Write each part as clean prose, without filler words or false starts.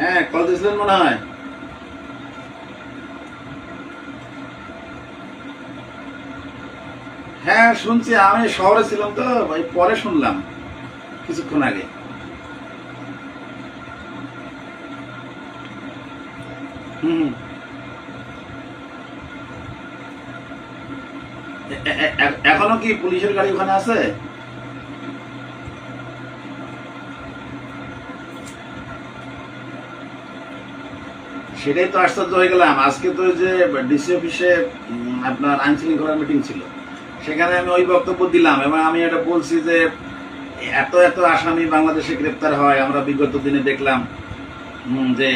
হ্যাঁ, কল দিয়েছিলেন মনে হয়। হ্যাঁ শুনছি, আমি শহরে ছিলাম তো ভাই, পরে শুনলাম কিছুক্ষণ আগে। হুম। এখনো কি পুলিশের গাড়ি ওখানে আছে? সেটাই তো আশ্চর্য হয়ে গেলাম। আজকে তো ওই যে ডিসি অফিসে আপনার আইন শৃঙ্খলার মিটিং ছিল, সেখানে আমি ওই বক্তব্য দিলাম এবং আমি এটা বলছি যে এত এত আসামি বাংলাদেশে গ্রেপ্তার হয়, আমরা বিগত দিনে দেখলাম যে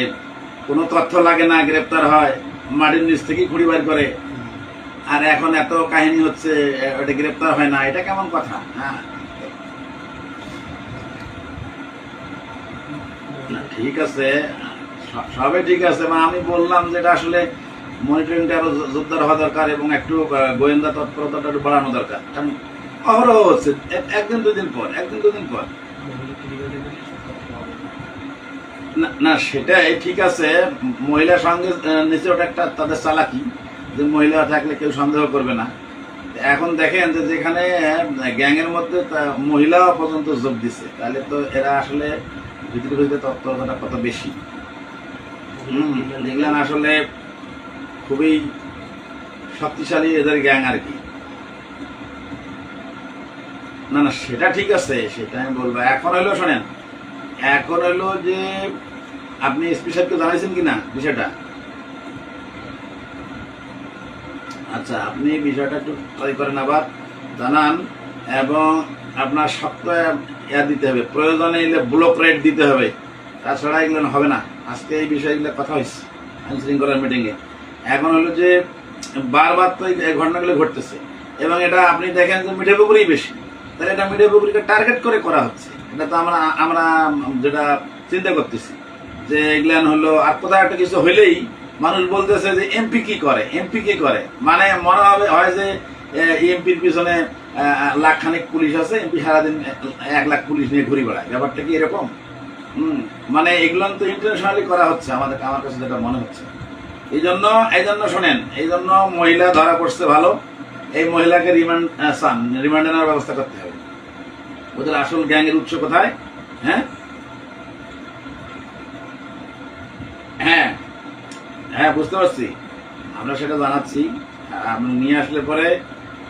কোনো তথ্য লাগে না, গ্রেপ্তার হয়, মাটির নিচ থেকেই খুঁড়ি বার করে। আর এখন এত কাহিনী হচ্ছে, ওটা গ্রেপ্তার হয় না, এটা কেমন কথা? হ্যাঁ, না ঠিক আছে, সবই ঠিক আছে। আমি বললাম যে এটা আসলে মনিটরিংটা আরো জোরদার হওয়া দরকার এবং একটু গোয়েন্দা তৎপরতাটা একটু বাড়ানো দরকার। কারণ অহরহ হচ্ছে, একদিন দুদিন পর, একদিন দুদিন পর। না না, সেটাই ঠিক আছে। মহিলার সঙ্গে নিচে ওটা একটা তাদের চালাকি, যে মহিলা থাকলে কেউ সন্দেহ করবে না। এখন দেখেন যে যেখানে গ্যাংয়ের মধ্যে মহিলা পর্যন্ত যোগ দিচ্ছে, তাহলে তো এরা আসলে ভিতরে ভিতরে তৎপরতাটা কত বেশি। দেখলেন আসলে খুবই শক্তিশালী এদের গ্যাং আর কি। না না, সেটা ঠিক আছে, সেটা আমি বলবো। এখন হইলো শোনেন, এখন হইলো যে আপনি এসপি সাহেবকে জানাইছেন কিনা বিষয়টা? আচ্ছা, আপনি বিষয়টা একটু ট্রাই করেন, আবার জানান। এবং আপনার শক্ত ইয়া দিতে হবে, প্রয়োজনে এলে ব্লক রেট দিতে হবে, তাছাড়া এগুলো হবে না। আজকে এই বিষয়গুলো কথা হয়েছে আইন শৃঙ্খলার মিটিংয়ে। এখন হলো যে বারবার তো এই ঘটনাগুলো ঘটতেছে এবং এটা আপনি দেখেন যে মিঠাপুকুরেই বেশি, তাহলে এটা মিঠাপুকুরকে টার্গেট করে করা হচ্ছে। এটা তো আমরা আমরা যেটা চিন্তা করতেছি যে এগুলান হলো, আর কোথাও একটা কিছু হইলেই মানুষ বলতেছে যে এমপি কি করে, এমপি কি করে, মানে মনে হবে হয় যে এমপির পিছনে লাখখানেক পুলিশ আছে, এমপি সারাদিন 1 লাখ পুলিশ নিয়ে ঘুরে বেড়ায়। ব্যাপারটা কি এরকম? মানে এগুলো তো ইন্টারন্যাশনালি করা হচ্ছে আমাদের, আমার কাছে যেটা মনে হচ্ছে। এই জন্য শোনেন, এই জন্য মহিলা ধরা পড়ছে ভালো, এই মহিলাকে রিমান্ডে নেওয়ার ব্যবস্থা করতে হবে। ওদের আসল গ্যাংয়ের উৎস কোথায়? হ্যাঁ হ্যাঁ হ্যাঁ, বুঝতে পারছি, আমরা সেটা জানাচ্ছি। আপনি নিয়ে আসলে পরে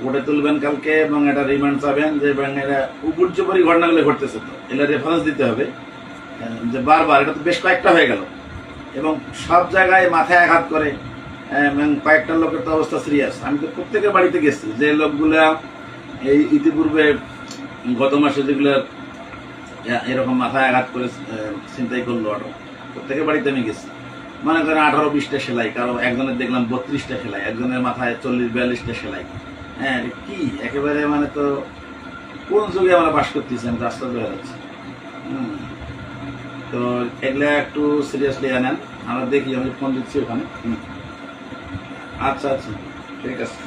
কোর্টে তুলবেন কালকে এবং এটা রিমান্ড চাবেন যে এরা উপর্যুপরি ঘটনাগুলো ঘটতেছে, তো এটা রেফারেন্স দিতে হবে যে বারবার, এটা তো বেশ কয়েকটা হয়ে গেল এবং সব জায়গায় মাথায় আঘাত করে। এবং কয়েকটা লোকের তো অবস্থা সিরিয়াস। আমি তো প্রত্যেকের বাড়িতে গেছি, যে লোকগুলা এই ইতিপূর্বে গত মাসে যেগুলো এরকম মাথায় আঘাত করে চিন্তাই করলো অটো, প্রত্যেকের বাড়িতে আমি গেছি। মনে করেন 18-20টা সেলাই, কারো একজনের দেখলাম 32টা সেলাই, একজনের মাথায় 40-42টা সেলাই। হ্যাঁ, কি একেবারে মানে তো কোন যুগে আমরা বাস করতেছি, আমি রাস্তা হয়ে যাচ্ছি। তো এগুলা একটু সিরিয়াসলি আনেন, আমরা দেখি, আমি ফোন দিচ্ছি ওখানে। আচ্ছা আচ্ছা, ঠিক আছে।